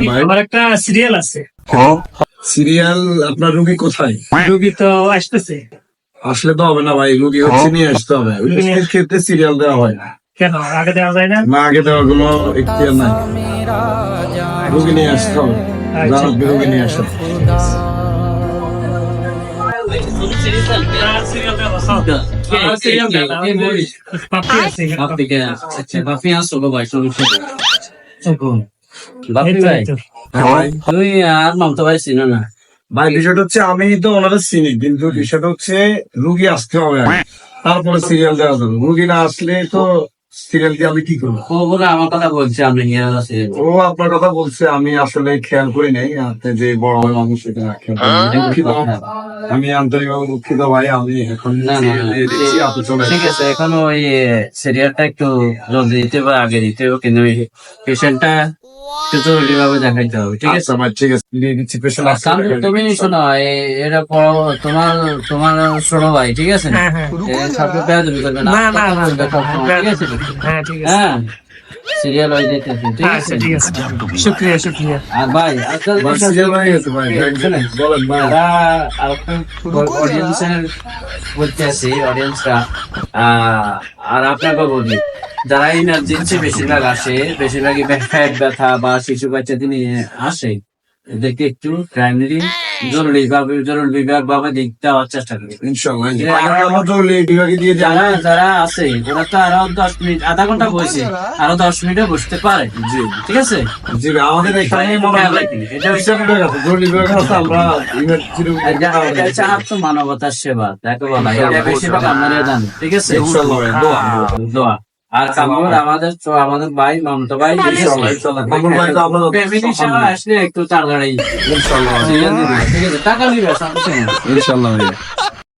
ভাই আমার একটা সিরিয়াল আছে। সিরিয়াল আপনার রুগী কোথায়? রুগী তো আসতেছে। আসলে তো হবে না ভাই, রুগী হচ্ছে নিয়ে আসতে হবে। ওই ক্ষেত্রে সিরিয়াল দেওয়া হয় না। কেন আগে দেওয়া যায় না? না, আগে দেওয়ার কোনো ইখতিয়ার নাই, রুগী নিয়ে আসতে হবে। আচ্ছা। রুগী নিয়ে আসতে হবে। সিরিয়াল দেওয়া হয়। সিরিয়াল দেওয়া হয়। পাপ্পি আছে এখানে। বাপি আসো ভাই সমস্যা নেই। এই তো, এই তো। হ্যাঁ ভাই। তুমি আর মামতো ভাই চিনো না? ভাই বিষয়টা হচ্ছে আমি তো ওনারা চিনি, কিন্তু বিষয়টা হচ্ছে রুগী আসতে হবে আগে, তারপরে সিরিয়াল দেওয়া যাবে। রুগী না আসলে তো সিরিয়াল দিয়ে আমি কি করবো? ও বলে আমার কথা বলছে আপনি নিয়ে আছে। ও আপনার কথা বলছে, আমি আসলে খেয়াল করি নাই। আপনি যে বড় ভাই মানুষ এটা খেয়াল করি নাই। দুঃখিত। আমি আন্তরিকভাবে দুঃখিত ভাই। আমি এখন না, না, serial দিয়ে দিচ্ছি, আপনি চলে ঠিক আছে, এখন ওই সিরিয়ালটা একটু জলদি দিতে বা আগে দিতে হবে, কিন্তু পেশেন্টটা একটু জরুরি ভাবে দেখাইতে হবে, ঠিক আছে? আচ্ছা ভাই, ঠিক আছে, দিয়ে দিচ্ছি। পেশেন্ট আসছে। কারণ তুমি শোনো, এটা তোমার তোমার শোনো ভাই, ঠিক আছে? হ্যাঁ, হ্যাঁ। সবকে বেয়াদবি করবে না, না, না, না, ঠিক আছে? হ্যাঁ, ঠিক আছে। হ্যাঁ, সিরিয়াল হয়ে যেতেছে, ঠিক আছে? আচ্ছা, ঠিক আছে। শুক্রিয়া, শুক্রিয়া। আর ভাই আজকাল ভাই, serial হয়ে গেছে ভাই। বলেন ভাই। যারা অডিয়েন্সের বলতে আছি, অডিয়েন্সরা আর আপনাকে বলি, যারা ইমার্জেন্সি বেশিরভাগ আসে, বেশিরভাগই পেট ব্যথা বা শিশু বাচ্চাদের নিয়ে আসে, এদেরকে একটু প্রাইমারি জরুরি বিভাগ ভাবে দেখতে হওয়ার চেষ্টা করি। ইনশাআল্লাহ। আমরা তো বিভাগে দিয়ে যাই। যারা যারা আছে ওরা তো আরো 10 মিনিট আধা ঘন্টা বসে, আরো 10 মিনিটে বসতে পারে, জি ঠিক আছে? জি ভাই, আমাদের এখানে মনে হয় এটা পেশেন্ট বিভাগ আছে, জরুরি বিভাগ আছে। আমরা ইমার্জেন্সি রুগী এটা হচ্ছে আত্মমানবতার সেবা, তাকে বলা হয়। এটা বেশিরভাগ আমরা জানি, ঠিক আছে? ইনশাআল্লাহ ভাই, দোয়া। দোয়া। আর কামড় আমাদের ভাই মামতো ভাই ইনশাআল্লাহ, ইনশাআল্লাহ। কামরুল ভাই তো আমরা ফ্যামিলি সেবা আসলে একটু তাড়াতাড়ি ইনশাআল্লাহ ভাই। ঠিক আছে, টাকা নিবে সমস্যা নেই। ইনশাআল্লাহ ভাই।